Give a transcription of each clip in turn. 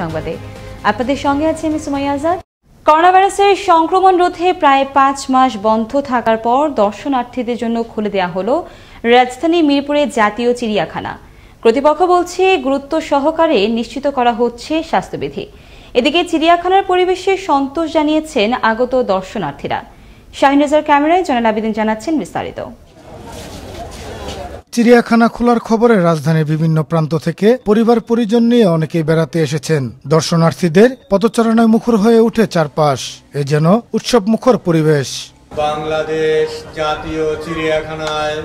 সংবাদে আপনাদের সঙ্গে আছি আমি সুমাইয়া আজাদ। করোনা ভাইরাসের সংক্রমণ রোধে প্রায় 5 মাস বন্ধ থাকার পর দর্শনার্থীদের জন্য খুলে দেওয়া হলো রাজধানী মিরপুরের জাতীয় চিড়িয়াখানা। কর্তৃপক্ষ বলছে গুরুত্ব সহকারে নিশ্চিত করা হচ্ছে স্বাস্থ্যবিধি। এদিকে চিড়িয়াখানার পরিবেশে সন্তোষ জানিয়েছেন আগত দর্শনার্থীরা। শাহিন রেজার ক্যামেরায় জয়নাল আবেদিন জানাচ্ছেন বিস্তারিত। চিড়িয়াখানা খোলার খবরে রাজধানীর বিভিন্ন প্রান্ত থেকে পরিবার পরিজন নিয়ে অনেকেই বেড়াতে এসেছেন। দর্শনার্থীদের পদচারণায় মুখর হয়ে উঠে চারপাশ, এ যেন উৎসব মুখর পরিবেশ। বাংলাদেশ জাতীয় চিড়িয়াখানায়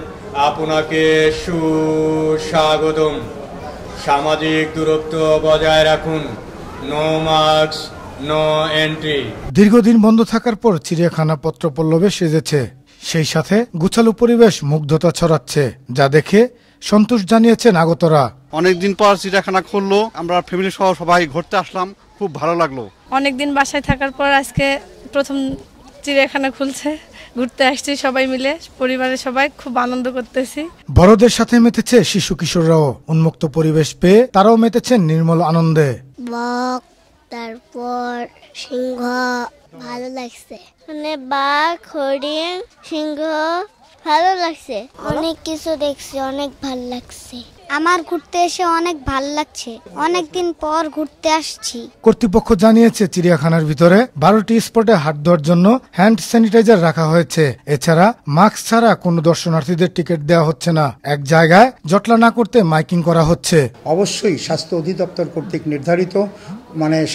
আপনাকে সুস্বাগতম। সামাজিক দূরত্ব বজায় রাখুন, নো মাস্ক নো এন্ট্রি। দীর্ঘদিন বন্ধ থাকার পর চিড়িয়াখানা পত্রপল্লবে সেজেছে, সেই সাথে গুছালো পরিবেশ মুগ্ধতা ছড়াচ্ছে, যা দেখে সন্তোষ জানিয়েছেন আগতরা। অনেকদিন পর চিড়িয়াখানা খুললো, আমরা ফ্যামিলি সহ সবাই ঘুরতে আসলাম, খুব ভালো লাগলো। অনেকদিন বাসায় থাকার পর আজকে প্রথম চিড়িয়াখানা খুলছে, ঘুরতে আসছি সবাই মিলে, পরিবারের সবাই খুব আনন্দ করতেছি। বড়দের সাথে মেতেছে শিশু কিশোররাও, উন্মুক্ত পরিবেশ পেয়ে তারাও মেতেছেন নির্মল আনন্দে। বক, তারপর সিংহ ভালো লাগছে, মানে বাঘ, হরিণ, সিংহ ভালো লাগছে, অনেক কিছু দেখছি, অনেক ভালো লাগছে। আমার ঘুরতে এসে অনেক ভালো লাগছে, অনেকদিন পর ঘুরতে আসছি। কর্তৃপক্ষ জানিয়েছে চিড়িয়াখানার ভিতরে 12টি স্পটে হাত ধোয়ার জন্য হ্যান্ড স্যানিটাইজার রাখা হয়েছে। এছাড়া মাস্ক ছাড়া কোনো দর্শনার্থীদের টিকিট দেওয়া হচ্ছে না। এক জায়গায় জটলা না করতে মাইকিং করা হচ্ছে। অবশ্যই স্বাস্থ্য অধিদপ্তর কর্তৃক নির্ধারিত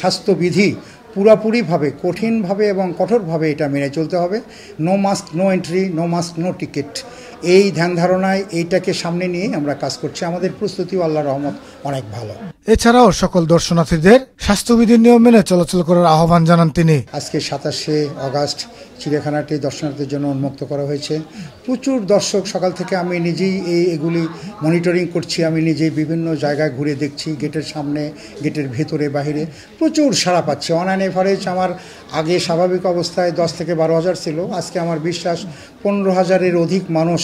স্বাস্থ্যবিধি পুরোপুরিভাবে, কঠিনভাবে এবং কঠোরভাবে এটা মেনে চলতে হবে। No mask no entry, no mask no ticket, এই ধ্যান ধারণায় এইটাকে সামনে নিয়ে আমরা কাজ করছি। আমাদের প্রস্তুতিও আল্লাহর রহমত অনেক ভালো। এছাড়াও সকল দর্শনার্থীদের স্বাস্থ্যবিধির নিয়ম মেনে চলাচল করার আহ্বান জানান তিনি। আজকে 27শে আগস্ট চিড়িয়াখানাটি দর্শনার্থীদের জন্য উন্মুক্ত করা হয়েছে। প্রচুর দর্শক, সকাল থেকে আমি নিজেই এগুলি মনিটরিং করছি, আমি নিজেই বিভিন্ন জায়গায় ঘুরে দেখছি, গেটের সামনে, গেটের ভেতরে, বাহিরে প্রচুর সাড়া পাচ্ছে। অন অ্যান এভারেজ আমার আগে স্বাভাবিক অবস্থায় 10 থেকে 12,000 ছিল, আজকে আমার বিশ্বাস 15,000-এর অধিক মানুষ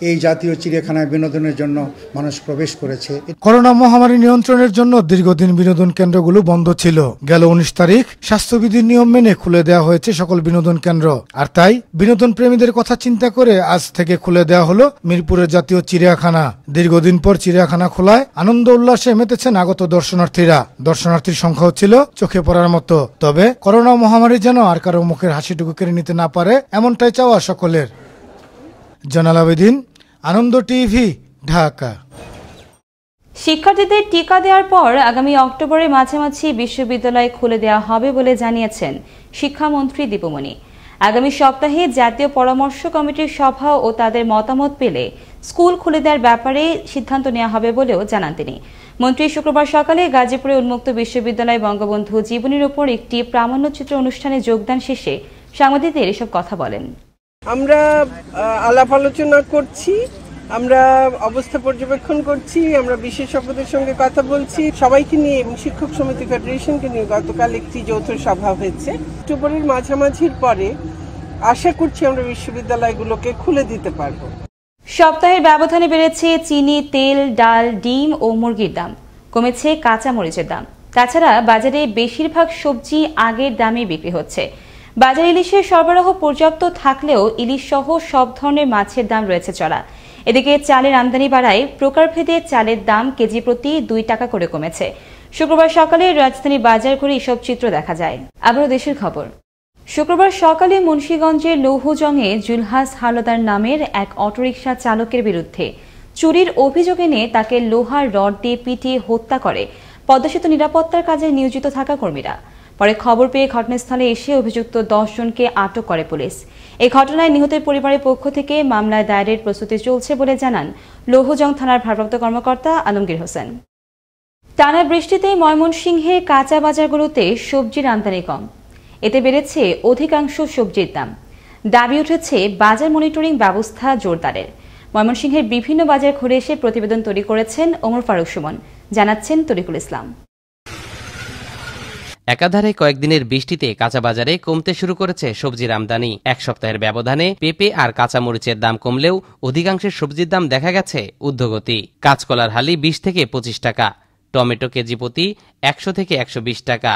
এই জাতীয় চিড়িয়াখানায় বিনোদনের জন্য মানুষ প্রবেশ করেছে। করোনা মহামারী নিয়ন্ত্রণের জন্য দীর্ঘদিন বিনোদন কেন্দ্রগুলো বন্ধ ছিল। গেল 19 তারিখ স্বাস্থ্যবিধির নিয়ম মেনে খুলে দেওয়া হয়েছে সকল বিনোদন কেন্দ্র। আর তাই বিনোদন প্রেমীদের কথা চিন্তা করে আজ থেকে খুলে দেওয়া হলো মিরপুরের জাতীয় চিড়িয়াখানা। দীর্ঘদিন পর চিড়িয়াখানা খোলায় আনন্দ উল্লাসে মেতেছেন আগত দর্শনার্থীরা। দর্শনার্থীর সংখ্যাও ছিল চোখে পড়ার মতো। তবে করোনা মহামারী যেন আর কারো মুখের হাসিটুকু কেড়ে নিতে না পারে, এমনটাই চাওয়া সকলের। জয়নাল আবেদিন, আনন্দ টিভি, ঢাকা। শিক্ষার্থীদের টিকা দেওয়ার পর আগামী অক্টোবরের মাঝামাঝি বিশ্ববিদ্যালয় খুলে দেওয়া হবে বলে জানিয়েছেন শিক্ষামন্ত্রী দীপুমণি। আগামী সপ্তাহে জাতীয় পরামর্শ কমিটির সভা ও তাদের মতামত পেলে স্কুল খুলে দেওয়ার ব্যাপারে সিদ্ধান্ত নেওয়া হবে বলেও জানান তিনি। মন্ত্রী শুক্রবার সকালে গাজীপুরে উন্মুক্ত বিশ্ববিদ্যালয় বঙ্গবন্ধু জীবনীর উপর একটি প্রামাণ্যচিত্র অনুষ্ঠানে যোগদান শেষে সাংবাদিকদের এসব কথা বলেন। আমরা আলাপ আলোচনা করছি, আমরা অবস্থা পর্যবেক্ষণ করছি, আমরা বিশেষজ্ঞদের সঙ্গে কথা বলছি, সবাইকে নিয়ে এবং শিক্ষক সমিতি ফেডারেশনকে নিয়ে গতকাল একটি যৌথ সভা হয়েছে। অক্টোবরের মাঝামাঝির পরে আশা করছি আমরা বিশ্ববিদ্যালয়গুলোকে খুলে দিতে পারবো। সপ্তাহের ব্যবধানে বেড়েছে চিনি, তেল, ডাল, ডিম ও মুরগির দাম, কমেছে কাঁচা মরিচের দাম। তাছাড়া বাজারে বেশিরভাগ সবজি আগের দামে বিক্রি হচ্ছে। বাজারে ইলিশের সরবরাহ পর্যাপ্ত থাকলেও ইলিশ সহ সব ধরনের মাছের দাম রয়েছে চড়া। এদিকে চালের আমদানি বাড়ায় প্রকারভেদে চালের দাম কেজি প্রতি 2 টাকা করে কমেছে। শুক্রবার সকালে রাজধানী বাজার ঘুরে এসব চিত্র দেখা যায়। আবারও দেশের খবর। শুক্রবার সকালে মুন্সিগঞ্জের লৌহজংয়ে জুলহাস হাওলাদার নামের এক অটোরিকশা চালকের বিরুদ্ধে চুরির অভিযোগ এনে তাকে লোহার রড দিয়ে পিটিয়ে হত্যা করে পদ্মা নিরাপত্তার কাজে নিয়োজিত থাকা কর্মীরা। পরে খবর পেয়ে ঘটনাস্থলে এসে অভিযুক্ত 10 জনকে আটক করে পুলিশ। এই ঘটনায় নিহতের পরিবারের পক্ষ থেকে মামলায় দায়েরের প্রস্তুতি চলছে বলে জানান লৌহজং থানার ভারপ্রাপ্ত কর্মকর্তা আলমগীর হোসেন। টানা বৃষ্টিতে ময়মনসিংহে কাঁচা বাজারগুলোতে সবজির আমদানি কম, এতে বেড়েছে অধিকাংশ সবজির দাম। দাবি উঠেছে বাজার মনিটরিং ব্যবস্থা জোরদারের। ময়মনসিংহের বিভিন্ন বাজার ঘুরে এসে প্রতিবেদন তৈরি করেছেন ওমর ফারুক সুমন, জানাচ্ছেন তরিকুল ইসলাম। একাধারে কয়েকদিনের বৃষ্টিতে কাঁচা বাজারে কমতে শুরু করেছে সবজির আমদানি। এক সপ্তাহের ব্যবধানে পেঁপে আর কাঁচামরিচের দাম কমলেও অধিকাংশের সবজির দাম দেখা গেছে ঊর্ধ্বগতি। কাঁচকলার হালি 20 থেকে 25 টাকা, টমেটো কেজি প্রতি 100 থেকে 120 টাকা,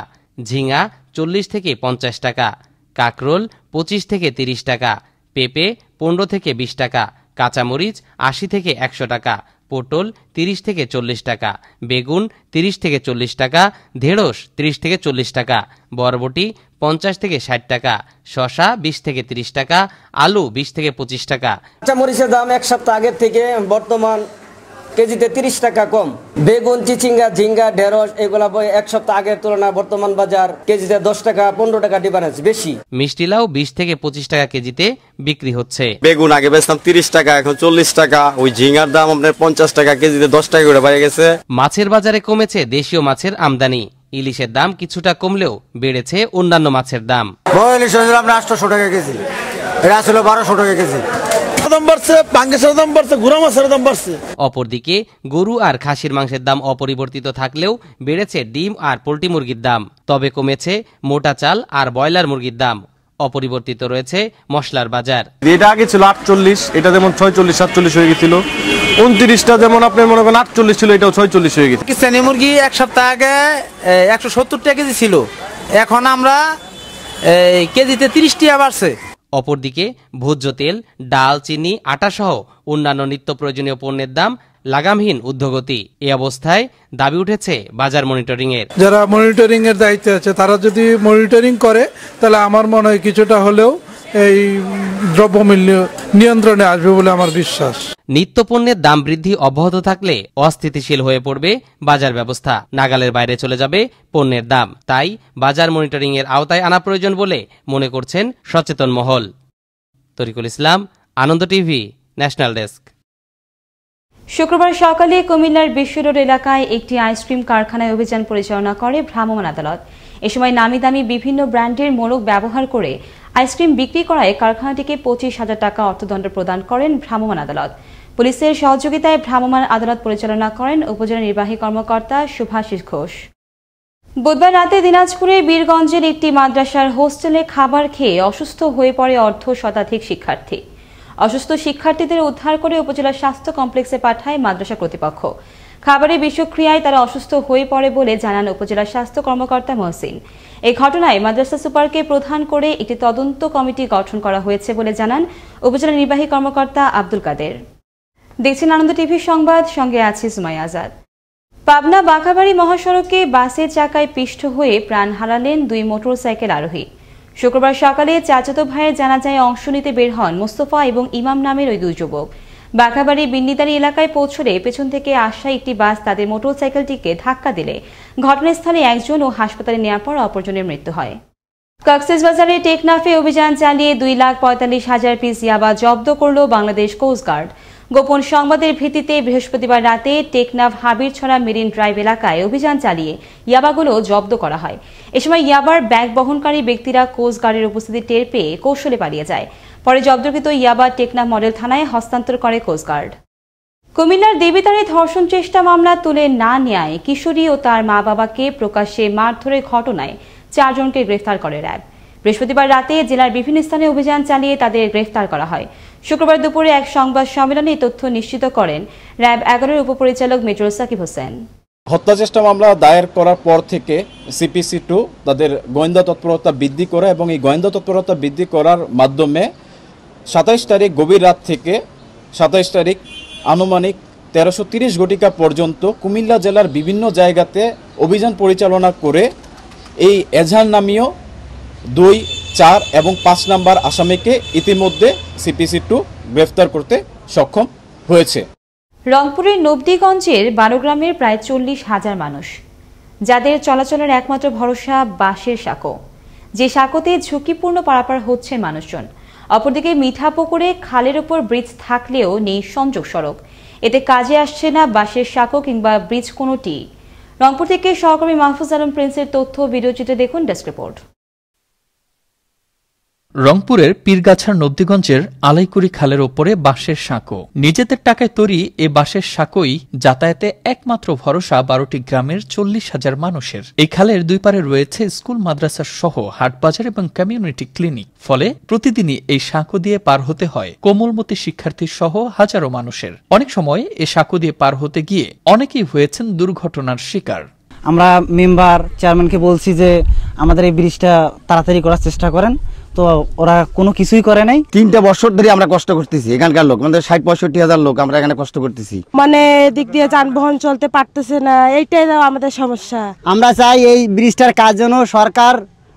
ঝিঙা 40 থেকে 50 টাকা, কাকরোল 25 থেকে 30 টাকা, পেঁপে 15 থেকে 20 টাকা, কাঁচামরিচ 80 থেকে 100 টাকা, পটল 30 থেকে 40 টাকা, বেগুন 30 থেকে 40 টাকা, ঢেঁড়স 30 থেকে 40 টাকা, বরবটি 50 থেকে 60 টাকা, শসা 20 থেকে 30 টাকা, আলু 20 থেকে 25 টাকা। কাঁচামরিচের দাম এক সপ্তাহ আগের থেকে বর্তমান কেজিতে 30 টাকা কম। বেগুন, চিচিঙ্গা, ঝিঙ্গা, ঢেঁড়স এগুলা এক সপ্তাহ আগের তুলনায় বর্তমান বাজার কেজিতে 10 টাকা 15 টাকা ডিফারেন্স বেশি। মিষ্টি লাউ 20 থেকে 25 টাকা কেজিতে বিক্রি হচ্ছে। বেগুন আগে বেচতাম 30 টাকা, এখন 40 টাকা। ওই ঝিঙ্গার দাম আপনার 50 টাকা কেজিতে 10 টাকা করে বেড়ে গেছে। মাছের বাজারে কমেছে দেশীয় মাছের আমদানি। ইলিশের দাম কিছুটা কমলেও বেড়েছে অন্যান্য মাছের দাম। ইলিশ আপনার 800 টাকা কেজি, এটা ছিল 1200 টাকা কেজি। অপরদিকে গরু আর খাসির মাংসের দাম অপরিবর্তিত থাকলেও বেড়েছে ডিম আর পোল্ট্রি মুরগির দাম। তবে কমেছে মোটা চাল আর ব্রয়লার মুরগির দাম। অপরিবর্তিত রয়েছে মশলার বাজার। এটা আগে ছিল 48, এটা যেমন 46 47 হয়ে গেছিল। 29টা যেমন আপনি মনে করেন 48 ছিল, এটাও 46 হয়ে গেছে। পাকিস্তানি মুরগি এক সপ্তাহ আগে 170 টাকা কেজি ছিল, এখন আমরা কেজিতে 30 টাকা বাড়ছে। অপরদিকে ভোজ্য তেল, ডাল, চিনি, আটা সহ অন্যান্য নিত্য প্রয়োজনীয় পণ্যের দাম লাগামহীন ঊর্ধ্বগতি। এ অবস্থায় দাবি উঠেছে বাজার মনিটরিং এর। যারা মনিটরিং এর দায়িত্বে আছে তারা যদি মনিটরিং করে তাহলে আমার মনে হয় কিছুটা হলেও এই দ্রব্যমূল্য নিয়ন্ত্রণে আসবে বলে আমার বিশ্বাস। নিত্য পণ্যের দাম বৃদ্ধি অব্যাহত থাকলে অস্থিতিশীল হয়ে পড়বে বাজার ব্যবস্থা, নাগালের বাইরে চলে যাবে পণ্যের দাম। তাই বাজার মনিটরিং এর আওতায় আনা প্রয়োজন বলে মনে করছেন সচেতন মহল। তরিকুল ইসলাম, আনন্দ টিভি, ন্যাশনাল ডেস্ক। শুক্রবার সকালে কুমিল্লার বিশ্ব রোড এলাকায় একটি আইসক্রিম কারখানায় অভিযান পরিচালনা করে ভ্রাম্যমাণ আদালত। এ সময় নামি দামি বিভিন্ন ব্র্যান্ডের মোড়ক ব্যবহার করে আইসক্রিম বিক্রি করায় কারখানাটিকে 25,000 টাকা অর্থদণ্ড প্রদান করেন ভ্রাম্যমাণ আদালত। পুলিশের সহযোগিতায় ভ্রাম্যমাণ আদালত পরিচালনা করেন উপজেলা নির্বাহী কর্মকর্তা শুভাশিস ঘোষ। বুধবার রাতে দিনাজপুরের বীরগঞ্জের একটি মাদ্রাসার হোস্টেলে খাবার খেয়ে অসুস্থ হয়ে পড়ে অর্ধ শতাধিক শিক্ষার্থী। অসুস্থ শিক্ষার্থীদের উদ্ধার করে উপজেলা স্বাস্থ্য কমপ্লেক্সে পাঠায় মাদ্রাসা কর্তৃপক্ষ। খাবারের বিষক্রিয়ায় তারা অসুস্থ হয়ে পড়ে বলে জানান উপজেলা স্বাস্থ্য কর্মকর্তা মহসিন। এই ঘটনায় মাদ্রাসা সুপারকে প্রধান করে একটি তদন্ত কমিটি গঠন করা হয়েছে বলে জানান উপজেলা নির্বাহী কর্মকর্তা আব্দুল কাদের। দেখছেন আনন্দ টিভি সংবাদ, সঙ্গে আছি সুমাইয়া আজাদ। পাবনা বাঁকাবাড়ি মহাসড়কে বাসের চাকায় পিষ্ট হয়ে প্রাণ হারালেন 2 মোটরসাইকেল আরোহী। শুক্রবার সকালে চাচাতো ভাইয়ের জানাজায় অংশ নিতে বের হন মোস্তফা এবং ইমাম নামের ওই 2 যুবক। বাঁকাবাড়ি বিন্নিদারি এলাকায় পৌঁছলে পেছন থেকে আসা একটি বাস তাদের মোটরসাইকেলটিকে ধাক্কা দিলে ঘটনাস্থলে একজন ও হাসপাতালে নেওয়ার পর অপরজনের মৃত্যু হয়। কক্সবাজারে টেকনাফে অভিযান চালিয়ে 2,45,000 পিস ইয়াবা জব্দ করল বাংলাদেশ কোস্টগার্ড। গোপন সংবাদের ভিত্তিতে বৃহস্পতিবার রাতে টেকনাফ হাবিরছড়া মেরিন ড্রাইভ এলাকায় অভিযান চালিয়ে ইয়াবাগুলো জব্দ করা হয়। এ সময় ইয়াবার ব্যাগ বহনকারী ব্যক্তিরা কোস্টগার্ডের উপস্থিতি টের পেয়ে কৌশলে পালিয়ে যায়। পরে জব্দকৃত ইয়াবা টেকনাফ মডেল থানায় হস্তান্তর করে কোস্টগার্ড। কুমিল্লার দেবিতারে ধর্ষণ চেষ্টা মামলা তুলে না নেয় কিশোরী ও তার মা বাবাকে প্রকাশ্যে মারধরের ঘটনায় 4 জনকে গ্রেফতার করে র্যাব। বৃহস্পতিবার রাতে জেলার বিভিন্ন স্থানে অভিযান চালিয়ে তাদের গ্রেফতার করা হয়। শুক্রবার দুপুরে এক সংবাদ সম্মেলনে তথ্য নিশ্চিত করেন র্যাব 11-এর উপপরিচালক মেজর সাকিব হোসেন। হত্যা চেষ্টা মামলা দায়ের করার পর থেকে CPC2 তাদের গোয়েন্দা তৎপরতা বৃদ্ধি করে এবং এই গোয়েন্দা তৎপরতা বৃদ্ধি করার মাধ্যমে 27 তারিখ গভীর রাত থেকে 27 তারিখ আনুমানিক 1330 ঘটিকা পর্যন্ত কুমিল্লা জেলার বিভিন্ন জায়গাতে অভিযান পরিচালনা করে এই এজাহার নামীয় 2, 4 এবং 5 নম্বর আসামিকে ইতিমধ্যে CPC2 গ্রেফতার করতে সক্ষম হয়েছে। রংপুরের নবদীগঞ্জের 12 গ্রামের প্রায় 40,000 মানুষ, যাদের চলাচলের একমাত্র ভরসা বাঁশের সাঁকো, যে সাঁকোতে ঝুঁকিপূর্ণ পারাপার হচ্ছে মানুষজন। অপরদিকে মিঠাপুকুরে খালের উপর ব্রিজ থাকলেও নেই সংযোগ সড়ক, এতে কাজে আসছে না বাঁশের সাঁকো কিংবা ব্রিজ কোনোটি। রংপুর থেকে সহকর্মী মাহফুজ আলম প্রিন্সের তথ্য ভিডিওচিত্রে দেখুন ডেস্ক রিপোর্ট। রংপুরের পীরগাছার নবদিগঞ্জের আলাইকুড়ি খালের ওপরে বাঁশের সাঁকো। নিজেদের টাকায় তৈরি এ বাঁশের সাঁকোই যাতায়াতে একমাত্র ভরসা 12টি গ্রামের 40,000 মানুষের। এই খালের দুই পারে রয়েছে স্কুল, মাদ্রাসা সহ হাটবাজার এবং কমিউনিটি ক্লিনিক। ফলে প্রতিদিনই এই সাঁকো দিয়ে পার হতে হয় কোমলমতি শিক্ষার্থী সহ হাজারো মানুষের। অনেক সময় এ সাঁকো দিয়ে পার হতে গিয়ে অনেকেই হয়েছেন দুর্ঘটনার শিকার। আমরা মেম্বার চেয়ারম্যানকে বলছি যে আমাদের এই ব্রিজটা তাড়াতাড়ি করার চেষ্টা করেন, তো ওরা কোনো কিছুই করে নাই। 3 বছর ধরে আমরা কষ্ট করতেছি, এখানকার লোক আমাদের 60-65 হাজার লোক আমরা এখানে কষ্ট করতেছি। মানে দিক দিয়ে যানবাহন চলতে পারতেছে না, এইটাই আমাদের সমস্যা। আমরা চাই এই ব্রিজটার কাজ যেন সরকার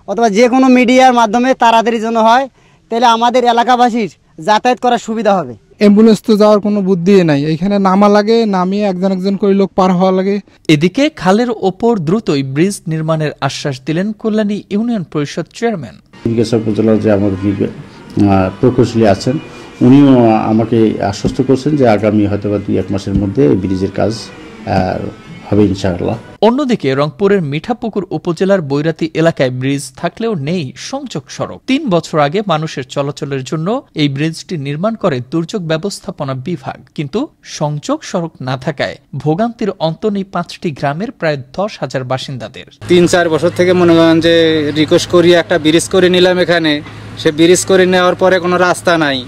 অথবা যে কোনো মিডিয়ার মাধ্যমে তাড়াতাড়ি যেন হয়, তাহলে আমাদের এলাকাবাসীর যাতায়াত করার সুবিধা হবে। অ্যাম্বুলেন্স তো যাওয়ার কোনো বুদ্ধি নাই, এখানে নামা লাগে, নামিয়ে একজন একজন করে লোক পার হওয়া লাগে। এদিকে খালের ওপর দ্রুতই ব্রিজ নির্মাণের আশ্বাস দিলেন কল্যাণী ইউনিয়ন পরিষদ চেয়ারম্যান। পীরগাছা উপজেলার যে আমাদের প্রকৌশলী আছেন, উনিও আমাকে আশ্বস্ত করছেন যে আগামী হয়তো 2-1 মাসের মধ্যে এই ব্রিজের কাজ হবে ইনশাআল্লাহ। অন্যদিকে রংপুরের মিঠাপুকুর উপজেলার বৈরাতি এলাকায় ব্রিজ থাকলেও নেই সংযোগ সড়ক। 3 বছর আগে মানুষের চলাচলের জন্য এই ব্রিজটি নির্মাণ করে দুর্যোগ ব্যবস্থাপনা বিভাগ, কিন্তু সংযোগ সড়ক না থাকায় ভোগান্তির অন্ত নেই 5টি গ্রামের প্রায় 10,000 বাসিন্দাদের। 3-4 বছর থেকে মনে করেন যে রিকোয়েস্ট করি একটা ব্রিজ করে নিলাম, এখানে সে ব্রিজ করে নেওয়ার পরে কোনো রাস্তা নাই,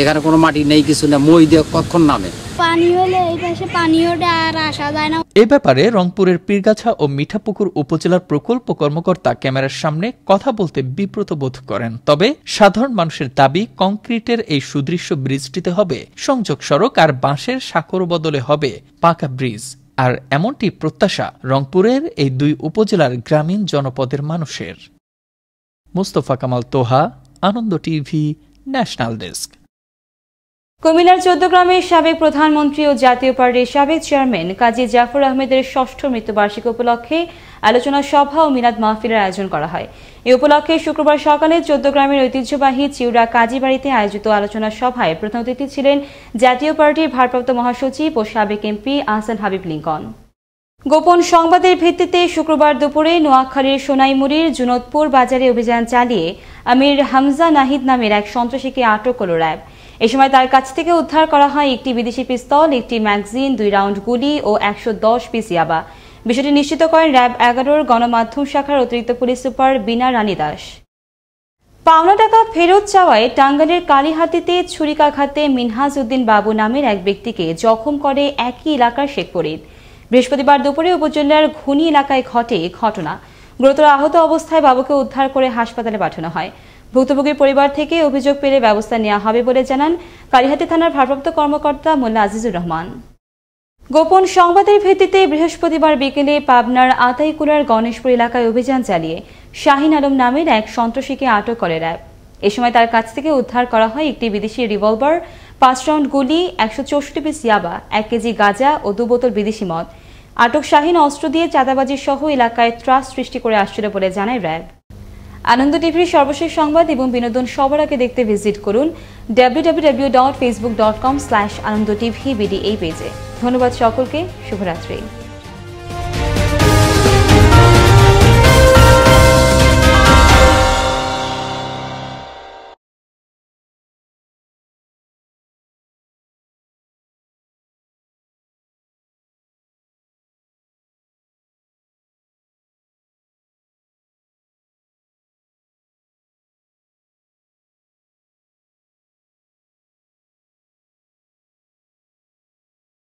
এখানে কোনো মাটি নেই, কিছু না, মই দিয়ে কখন নামে পানি হলে এই পাশে পানি ওঠে আর আসা যায় না। এ ব্যাপারে রংপুরের পীরগাছা ও মিঠাপুকুর উপজেলার প্রকল্প কর্মকর্তা ক্যামেরার সামনে কথা বলতে বিব্রত বোধ করেন। তবে সাধারণ মানুষের দাবি, কংক্রিটের এই সুদৃশ্য ব্রিজটিতে হবে সংযোগ সড়ক আর বাঁশের সাঁকোর বদলে হবে পাকা ব্রিজ। আর এমনটি প্রত্যাশা রংপুরের এই 2 উপজেলার গ্রামীণ জনপদের মানুষের। মুস্তফা কামাল তোহা, আনন্দ টিভি, ন্যাশনাল ডেস্ক। কুমিল্লার 14 গ্রামের সাবেক প্রধানমন্ত্রী ও জাতীয় পার্টির সাবেক চেয়ারম্যান কাজী জাফর আহমেদের 6ষ্ঠ মৃত্যুবার্ষিকী উপলক্ষে আলোচনা সভা ও মিলাদ মাহফিলের আয়োজন করা হয়। এই উপলক্ষে শুক্রবার সকালে 14 গ্রামের ঐতিহ্যবাহী চিউড়া কাজীবাড়িতে আয়োজিত আলোচনা সভায় প্রধান অতিথি ছিলেন জাতীয় পার্টির ভারপ্রাপ্ত মহাসচিব ও সাবেক এমপি আহসান হাবিব লিঙ্কন। গোপন সংবাদের ভিত্তিতে শুক্রবার দুপুরে নোয়াখালীর সোনাইমুড়ির জুনতপুর বাজারে অভিযান চালিয়ে আমির হামজা নাহিদ নামের এক সন্ত্রাসীকে আটক করল র্যাব। এ সময় তার কাছ থেকে উদ্ধার করা হয় একটি বিদেশি পিস্তল, একটি ম্যাগাজিন, 2 রাউন্ড গুলি ও 110 পিস ইয়াবা। বিষয়টি নিশ্চিত করেন র্যাব 11 গণমাধ্যম শাখার অতিরিক্ত পুলিশ সুপার বিনা রানী দাস। পাওনা টাকা ফেরত চাওয়ায় টাঙ্গাইলের কালীহাতিতে ছুরিকাঘাতে মিনহাজ উদ্দিন বাবু নামের এক ব্যক্তিকে জখম করে একই এলাকার শেখ ফরিদ। বৃহস্পতিবার দুপুরে উপজেলার ঘুনি এলাকায় ঘটে ঘটনা। গুরুতর আহত অবস্থায় বাবুকে উদ্ধার করে হাসপাতালে পাঠানো হয়। ভুক্তভোগীর পরিবার থেকে অভিযোগ পেলে ব্যবস্থা নেওয়া হবে বলে জানান কালীহাতি থানার ভারপ্রাপ্ত কর্মকর্তা মোল্লা আজিজুর রহমান। গোপন সংবাদের ভিত্তিতে বৃহস্পতিবার বিকেলে পাবনার আতাইকুলার গণেশপুর এলাকায় অভিযান চালিয়ে শাহিন আলম নামের এক সন্ত্রাসীকে আটক করে র্যাব। এ সময় তার কাছ থেকে উদ্ধার করা হয় একটি বিদেশি রিভলভার, 5 রাউন্ড গুলি, 164 পিস ইয়াবা, 1 কেজি গাঁজা ও 2 বোতল বিদেশি মদ। আটক শাহিন অস্ত্র দিয়ে চাঁদাবাজি সহ এলাকায় ত্রাস সৃষ্টি করে আসছিল বলে জানায় র্যাব। আনন্দ টিভির সর্বশেষ সংবাদ এবং বিনোদন সবার আগে দেখতে ভিজিট করুন www.facebook.com/anandotv এই পেজে। ধন্যবাদ সকলকে, শুভরাত্রি।